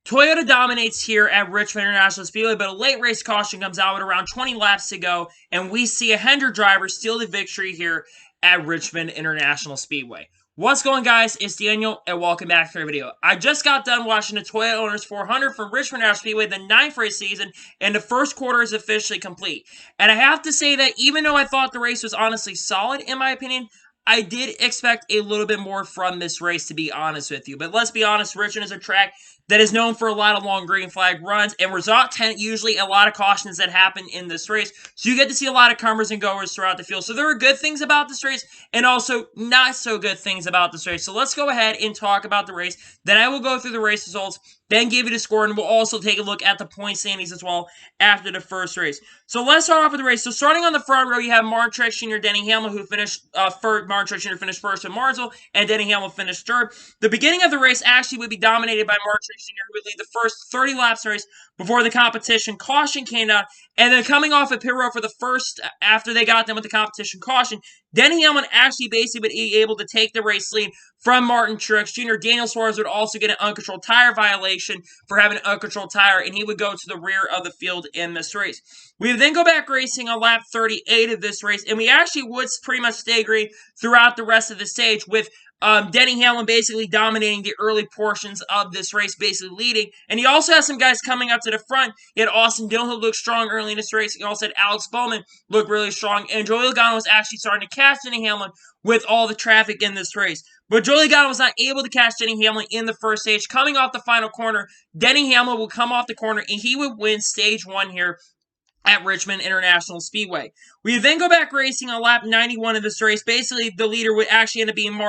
Toyota dominates here at Richmond International Speedway, but a late race caution comes out with around 20 laps to go, and we see a Hendrick driver steal the victory here at Richmond International Speedway. What's going, guys? It's Daniel, and welcome back to our video. I just got done watching the Toyota Owners 400 from Richmond International Speedway, the 9th race season, and the first quarter is officially complete. And I have to say that even though I thought the race was honestly solid, in my opinion, I did expect a little bit more from this race, to be honest with you. But let's be honest, Richmond is a track that is known for a lot of long green flag runs, and result 10, usually a lot of cautions that happen in this race. So you get to see a lot of comers and goers throughout the field. So there are good things about this race, and also not so good things about this race. So let's go ahead and talk about the race. Then I will go through the race results, then give you the score, and we'll also take a look at the point standings as well after the first race. So let's start off with the race. So starting on the front row, you have Martin Truex Jr., Denny Hamlin, who finished first. Martin Truex Jr. finished first in Martinsville, and Denny Hamlin finished third. The beginning of the race actually would be dominated by Martin Truex Jr., who would lead the first 30 laps of the race before the competition caution came down. And then coming off of pit road for the first, after they got done with the competition caution, Denny Hamlin actually basically would be able to take the race lead from Martin Truex Jr. Daniel Suarez would also get an uncontrolled tire violation for having an uncontrolled tire, and he would go to the rear of the field in this race. We would then go back racing on lap 38 of this race, and we actually would pretty much stay green throughout the rest of the stage with Denny Hamlin basically dominating the early portions of this race, basically leading. And he also has some guys coming up to the front. He had Austin Dillon, who looked strong early in this race. He also had Alex Bowman, look really strong. And Joey Logano was actually starting to catch Denny Hamlin with all the traffic in this race. But Joey Logano was not able to catch Denny Hamlin in the first stage. Coming off the final corner, Denny Hamlin will come off the corner, and he would win stage 1 here at Richmond International Speedway. We then go back racing on lap 91 of this race. Basically, the leader would actually end up being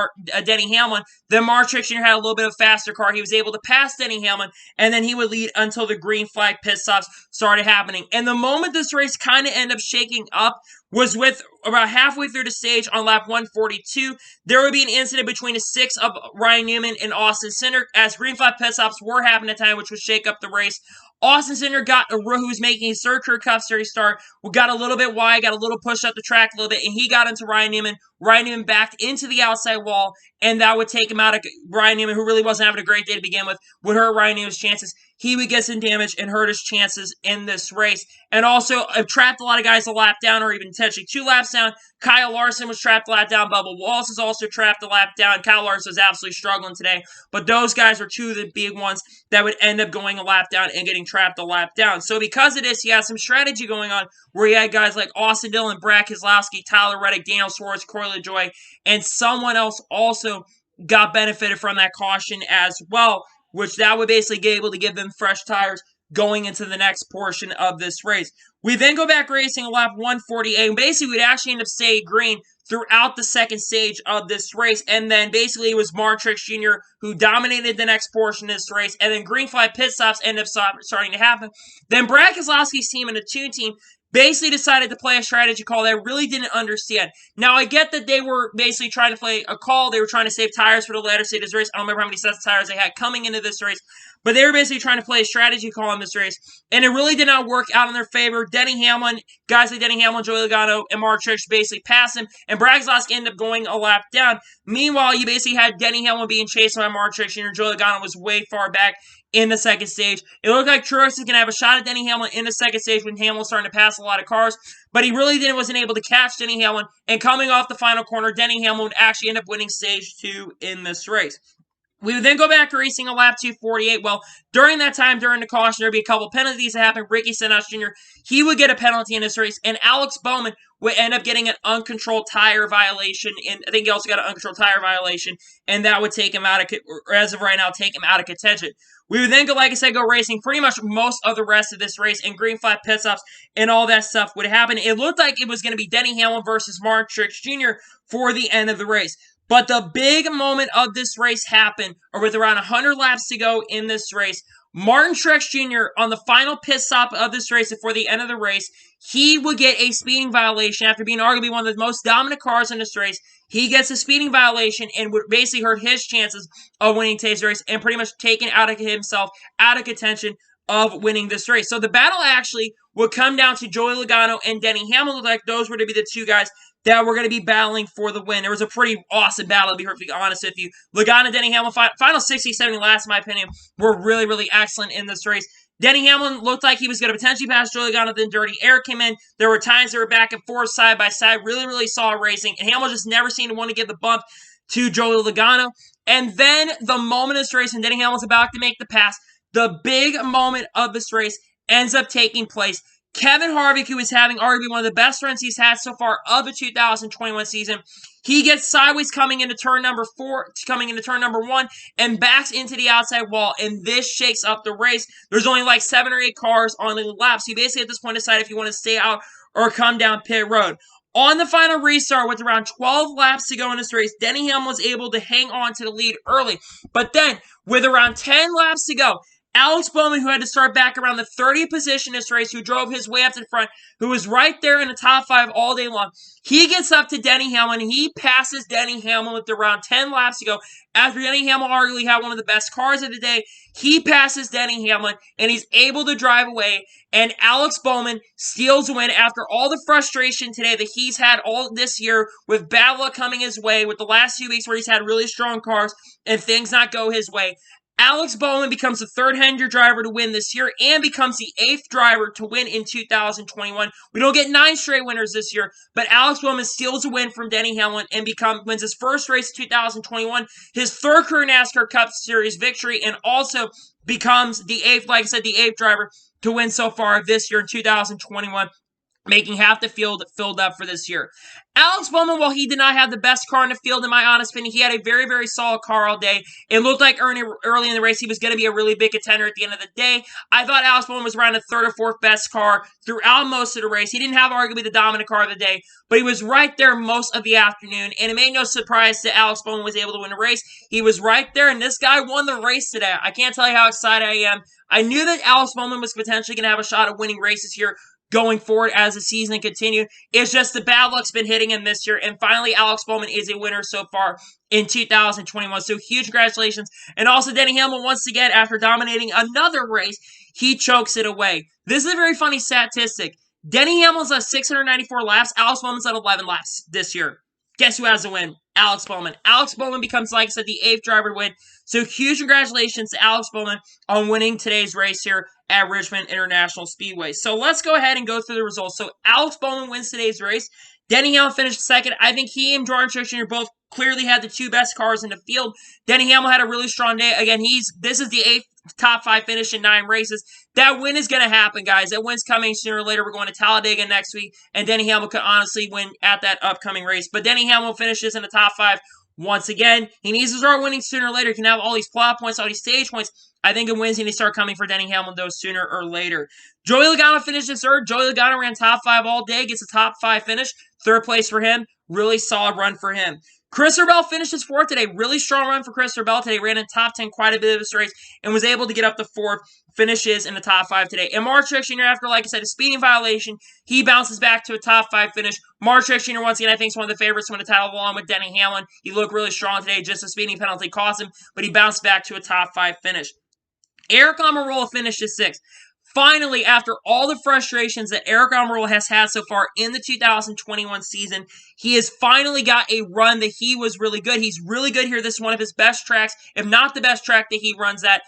Denny Hamlin. Then Martin Truex Jr. had a little bit of a faster car. He was able to pass Denny Hamlin, and then he would lead until the green flag pit stops started happening. And the moment this race kind of ended up shaking up was with about halfway through the stage on lap 142. There would be an incident between the 6 of Ryan Newman and Austin Cindric as green flag pit stops were happening at the time, which would shake up the race. Austin Cindric got who was making his third career Cup Series start, got a little bit wide, got a little push up the track a little bit, and he got into Ryan Newman. Ryan Newman backed into the outside wall, and that would take him out of Ryan Newman, who really wasn't having a great day to begin with, would hurt Ryan Newman's chances. He would get some damage and hurt his chances in this race. And also, trapped a lot of guys a lap down, or even potentially 2 laps down. Kyle Larson was trapped a lap down. Bubba Wallace is also trapped a lap down. Kyle Larson was absolutely struggling today. But those guys were 2 of the big ones that would end up going a lap down and getting trapped a lap down. So because of this, he has some strategy going on where he had guys like Austin Dillon, Brad Keselowski, Tyler Reddick, Daniel Suarez, Corey LaJoie, and someone else also got benefited from that caution as well, which that would basically be able to give them fresh tires going into the next portion of this race. We then go back racing lap 148, and basically we'd actually end up staying green throughout the second stage of this race, and then basically it was Martin Truex Jr. who dominated the next portion of this race, and then green flag pit stops ended up starting to happen. Then Brad Keselowski's team and the 2 team basically decided to play a strategy call that I really didn't understand. Now, I get that they were basically trying to play a call. They were trying to save tires for the latter stage of this race. I don't remember how many sets of tires they had coming into this race, but they were basically trying to play a strategy call in this race, and it really did not work out in their favor. Denny Hamlin, guys like Denny Hamlin, Joey Logano, and Martin Truex basically passed him, and Brad Keselowski ended up going a lap down. Meanwhile, you basically had Denny Hamlin being chased by Martin Truex Jr. Joey Logano was way far back in the second stage. It looked like Truex is going to have a shot at Denny Hamlin in the second stage when Hamlin was starting to pass a lot of cars, but he really wasn't able to catch Denny Hamlin, and coming off the final corner, Denny Hamlin would actually end up winning stage 2 in this race. We would then go back to racing on lap 248. Well, during that time, during the caution, there would be a couple penalties that happened. Ricky Stenhouse Jr., he would get a penalty in this race, and Alex Bowman would end up getting an uncontrolled tire violation, and I think he also got an uncontrolled tire violation, and that would take him out of, or as of right now, take him out of contention. We would then go, like I said, go racing pretty much most of the rest of this race, and green flag pit stops and all that stuff would happen. It looked like it was going to be Denny Hamlin versus Martin Truex Jr. for the end of the race. But the big moment of this race happened, or with around 100 laps to go in this race, Martin Truex Jr. on the final pit stop of this race before the end of the race, he would get a speeding violation after being arguably one of the most dominant cars in this race. He gets a speeding violation and would basically hurt his chances of winning today's race and pretty much taking out of himself out of contention of winning this race. So the battle actually would come down to Joey Logano and Denny Hamlin. Like those were to be the two guys that were going to be battling for the win. There was a pretty awesome battle, to be perfectly honest with you. Logano and Denny Hamlin, final 60, 70 laps, in my opinion, were really, really excellent in this race. Denny Hamlin looked like he was going to potentially pass Joey Logano, then dirty air came in. There were times they were back and forth, side by side, really, really solid racing. And Hamlin just never seemed to want to give the bump to Joey Logano. And then the moment of this race, and Denny Hamlin's about to make the pass, the big moment of this race ends up taking place. Kevin Harvick, who is having arguably one of the best runs he's had so far of the 2021 season, he gets sideways coming into turn number 1, and backs into the outside wall, and this shakes up the race. There's only like 7 or 8 cars on the lap, so you basically at this point decide if you want to stay out or come down pit road. On the final restart, with around 12 laps to go in this race, Denny Hamlin was able to hang on to the lead early. But then, with around 10 laps to go, Alex Bowman, who had to start back around the 30th position in this race, who drove his way up to the front, who was right there in the top 5 all day long, he gets up to Denny Hamlin, and he passes Denny Hamlin with around 10 laps to go. After Denny Hamlin arguably had one of the best cars of the day, he passes Denny Hamlin, and he's able to drive away, and Alex Bowman steals the win after all the frustration today that he's had all this year with bad luck coming his way, with the last few weeks where he's had really strong cars and things not go his way. Alex Bowman becomes the 3rd Hendrick driver to win this year and becomes the 8th driver to win in 2021. We don't get 9 straight winners this year, but Alex Bowman steals a win from Denny Hamlin and wins his first race in 2021, his 3rd career NASCAR Cup Series victory, and also becomes the 8th, like I said, the 8th driver to win so far this year in 2021. Making half the field filled up for this year. Alex Bowman, while he did not have the best car in the field, in my honest opinion, he had a very, very solid car all day. It looked like early in the race he was going to be a really big contender at the end of the day. I thought Alex Bowman was around the 3rd or 4th best car throughout most of the race. He didn't have arguably the dominant car of the day, but he was right there most of the afternoon, and it made no surprise that Alex Bowman was able to win the race. He was right there, and this guy won the race today. I can't tell you how excited I am. I knew that Alex Bowman was potentially going to have a shot at winning races here going forward as the season continues. It's just the bad luck's been hitting him this year, and finally Alex Bowman is a winner so far in 2021. So huge congratulations. And also Denny Hamlin, once again, after dominating another race, he chokes it away. This is a very funny statistic. Denny Hamlin's at 694 laps. Alex Bowman's at 11 laps this year. Guess who has the win? Alex Bowman. Alex Bowman becomes, like I said, the 8th driver to win. So huge congratulations to Alex Bowman on winning today's race here at Richmond International Speedway. So let's go ahead and go through the results. So Alex Bowman wins today's race. Denny Hamlin finished 2nd. I think he and Jordan Truex Jr. both clearly had the 2 best cars in the field. Denny Hamlin had a really strong day. Again, this is the 8th top 5 finish in 9 races. That win is going to happen, guys. That win's coming sooner or later. We're going to Talladega next week, and Denny Hamlin could honestly win at that upcoming race. But Denny Hamlin finishes in the top 5 once again. He needs to start winning sooner or later. He can have all these plot points, all these stage points. I think the wins need to start coming for Denny Hamlin, though, sooner or later. Joey Logano finishes 3rd. Joey Logano ran top 5 all day, gets a top 5 finish. 3rd place for him. Really solid run for him. Christopher Bell finishes 4th today. Really strong run for Christopher Bell today. Ran in top 10 quite a bit of this race and was able to get up to 4th. Finishes in the top 5 today. And Mark Truex Jr., after, like I said, a speeding violation, he bounces back to a top 5 finish. Mark Truex Jr., once again, I think is one of the favorites to win the title along with Denny Hamlin. He looked really strong today. Just a speeding penalty cost him, but he bounced back to a top 5 finish. Eric Almirola finishes 6th. Finally, after all the frustrations that Eric Almirola has had so far in the 2021 season, he has finally got a run that he was really good. He's really good here. This is one of his best tracks, if not the best track that he runs at.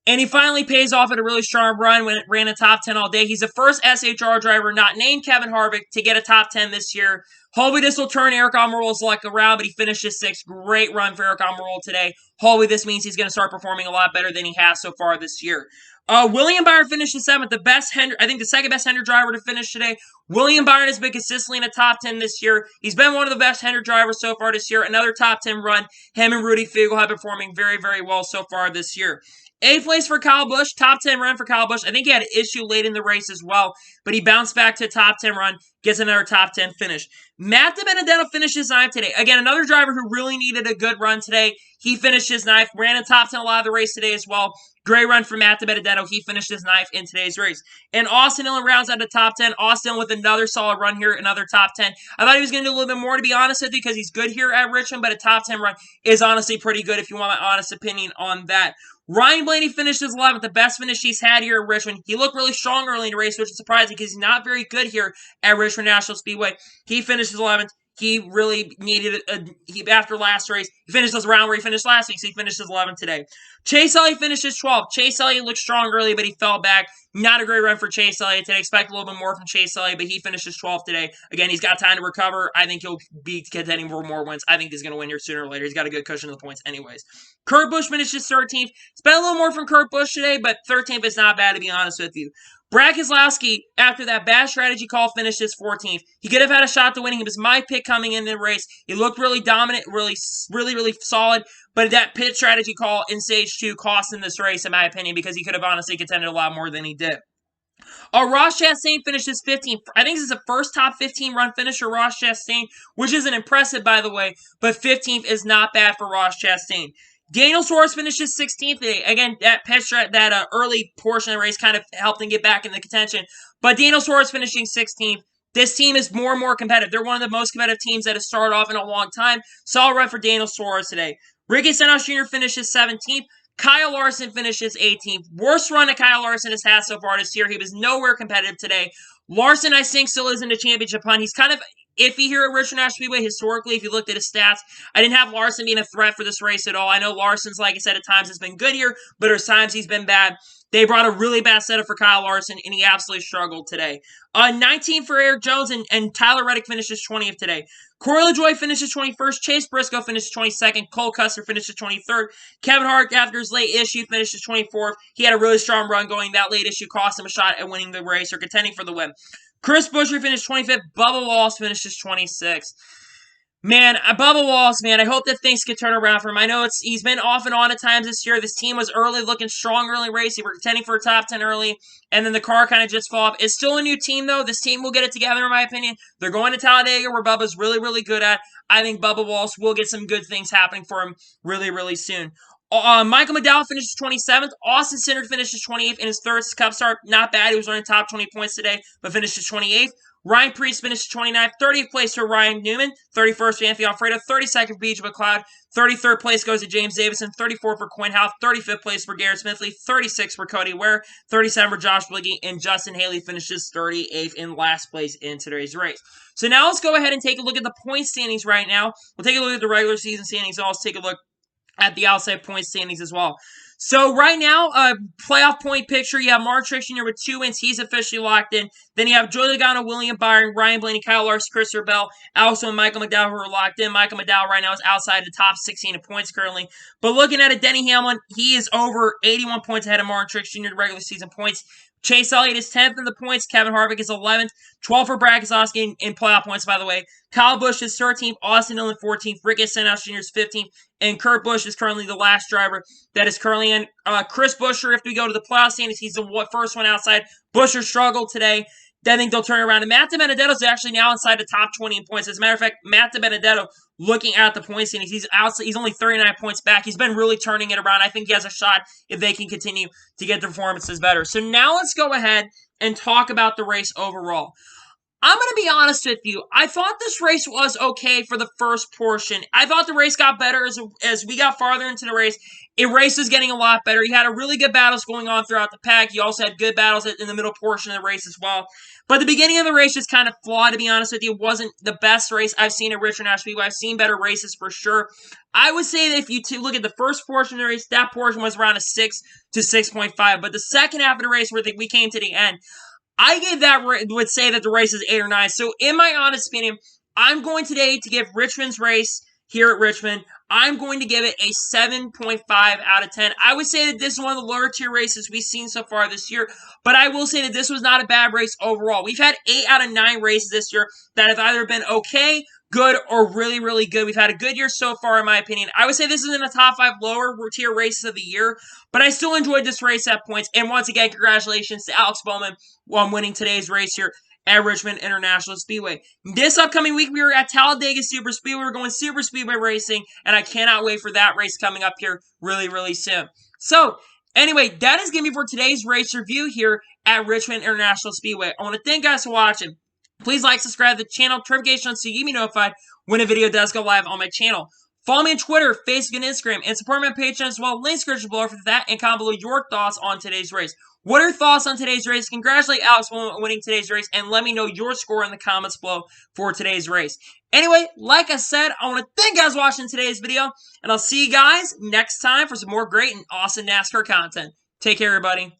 And he finally pays off at a really strong run when it ran a top 10 all day. He's the first SHR driver not named Kevin Harvick to get a top 10 this year. Hopefully this will turn Eric Almirola's luck around, but he finishes 6th. Great run for Eric Almirola today. Hopefully this means he's going to start performing a lot better than he has so far this year. William Byron finishes 7th, I think the 2nd best Hendrick driver to finish today. William Byron has been consistently in the top 10 this year. He's been one of the best Hendrick drivers so far this year. Another top 10 run. Him and Rudy Fiegel have been performing very, very well so far this year. 8th place for Kyle Busch, top 10 run for Kyle Busch. I think he had an issue late in the race as well, but he bounced back to a top 10 run, gets another top 10 finish. Matt DiBenedetto finishes 9th today. Again, another driver who really needed a good run today. He finishes 9th, ran a top 10 a lot of the race today as well. Great run for Matt DiBenedetto. He finishes 9th in today's race. And Austin Dillon rounds out the top 10. Austin with another solid run here, another top 10. I thought he was going to do a little bit more, to be honest with you, because he's good here at Richmond, but a top 10 run is honestly pretty good if you want my honest opinion on that. Ryan Blaney finished as 11th, the best finish he's had here at Richmond. He looked really strong early in the race, which is surprising because he's not very good here at Richmond National Speedway. He finished as 11th. He really needed after last race. He finished this round where he finished last week, so he finished his 11th today. Chase Elliott finished his 12th. Chase Elliott looked strong early, but he fell back. Not a great run for Chase Elliott today. Expect a little bit more from Chase Elliott, but he finished his 12th today. Again, he's got time to recover. I think he'll be contending for more wins. I think he's going to win here sooner or later. He's got a good cushion of the points anyways. Kurt Busch finished his 13th. Spent a little more from Kurt Busch today, but 13th is not bad, to be honest with you. Brad Keselowski, after that bad strategy call, finished his 14th. He could have had a shot to winning. He was my pick coming in the race. He looked really dominant, really solid. But that pit strategy call in stage 2 cost him this race, in my opinion, because he could have honestly contended a lot more than he did. Ross Chastain finished his 15th. I think this is the first top 15 run finish for Ross Chastain, which isn't impressive, by the way. But 15th is not bad for Ross Chastain. Daniel Suarez finished his 16th today. Again, that early portion of the race kind of helped him get back in the contention. But Daniel Suarez finishing 16th. This team is more and more competitive. They're one of the most competitive teams that has started off in a long time. Solid run for Daniel Suarez today. Ricky Stenhouse Jr. finished his 17th. Kyle Larson finished his 18th. Worst run that Kyle Larson has had so far this year. He was nowhere competitive today. Larson, I think, still isn't a championship hunt. He's kind of iffy here at Richmond National Speedway historically, if you looked at his stats. I didn't have Larson being a threat for this race at all. I know Larson's, like I said, at times has been good here, but there's times he's been bad. They brought a really bad setup for Kyle Larson, and he absolutely struggled today. 19 for Eric Jones, and Tyler Reddick finishes 20th today. Corey LaJoie finishes 21st. Chase Briscoe finishes 22nd. Cole Custer finishes 23rd. Kevin Harvick, after his late issue, finishes 24th. He had a really strong run going. That late issue cost him a shot at winning the race or contending for the win. Chris Buescher finished 25th. Bubba Wallace finishes 26th. Man, Bubba Wallace, man, I hope that things can turn around for him. I know he's been off and on at times this year. This team was looking strong early race. They were contending for a top 10 early, and then the car kind of just fell off. It's still a new team, though. This team will get it together, in my opinion. They're going to Talladega, where Bubba's really good at. I think Bubba Wallace will get some good things happening for him really soon. Michael McDowell finishes 27th. Austin Cindric finishes 28th in his third Cup start. Not bad. He was running top 20 points today, but finishes 28th. Ryan Preece finishes 29th. 30th place to Ryan Newman. 31st for Anthony Alfredo. 32nd for BJ McLeod. 33rd place goes to James Davison. 34th for Quinn Houff. 35th place for Garrett Smithley. 36th for Cody Ware. 37th for Josh Blicky. And Justin Haley finishes 38th in last place in today's race. So now let's go ahead and take a look at the point standings right now. We'll take a look at the regular season standings, and also take a look at the outside point standings as well. So right now, playoff point picture, you have Mark Truex Jr. with 2 wins. He's officially locked in. Then you have Joey Logano, William Byron, Ryan Blaney, Kyle Larson, Christopher Bell, also and Michael McDowell, who are locked in. Michael McDowell right now is outside the top 16 in points currently. But looking at it, Denny Hamlin, he is over 81 points ahead of Mark Truex Jr. in regular season points. Chase Elliott is 10th in the points. Kevin Harvick is 11th. 12th for Brad Keselowski in playoff points, by the way. Kyle Busch is 13th. Austin Dillon 14th. Ricky Stenhouse Jr. is 15th. And Kurt Busch is currently the last driver that is currently in. Chris Buescher, if we go to the playoff standings, he's the first one outside. Buescher struggled today. I think they'll turn around. And Matt DiBenedetto is actually now inside the top 20 in points. As a matter of fact, Matt DiBenedetto, looking at the points standings, he's only 39 points back. He's been really turning it around. I think he has a shot if they can continue to get the performances better. So now let's go ahead and talk about the race overall. I'm going to be honest with you. I thought this race was okay for the first portion. I thought the race got better as we got farther into the race. The race was getting a lot better. You had a really good battles going on throughout the pack. You also had good battles in the middle portion of the race as well. But the beginning of the race just kind of flawed, to be honest with you. It wasn't the best race I've seen at Richmond National Speedway. I've seen better races for sure. I would say that if you look at the first portion of the race, that portion was around a 6 to 6.5. But the second half of the race, where we came to the end, would say that the race is 8 or 9. So in my honest opinion, I'm going today to give Richmond's race here at Richmond, I'm going to give it a 7.5 out of 10. I would say that this is one of the lower tier races we've seen so far this year, but I will say that this was not a bad race overall. We've had 8 out of 9 races this year that have either been okay, good, or really good. We've had a good year so far, in my opinion. I would say this is in the top 5 lower tier races of the year, but I still enjoyed this race at points. And once again, congratulations to Alex Bowman on winning today's race here at Richmond International Speedway. This upcoming week, we were at Talladega Super Speedway. We're going Super Speedway racing, and I cannot wait for that race coming up here really soon. So, anyway, that is going to be for today's race review here at Richmond International Speedway. I want to thank you guys for watching. Please like, subscribe to the channel, notifications so you can be notified when a video does go live on my channel. Follow me on Twitter, Facebook, and Instagram, and support my Patreon as well. Links description below for that, and comment below your thoughts on today's race. What are your thoughts on today's race? Congratulate Alex on winning today's race, and let me know your score in the comments below for today's race. Anyway, like I said, I want to thank you guys for watching today's video, and I'll see you guys next time for some more great and awesome NASCAR content. Take care, everybody.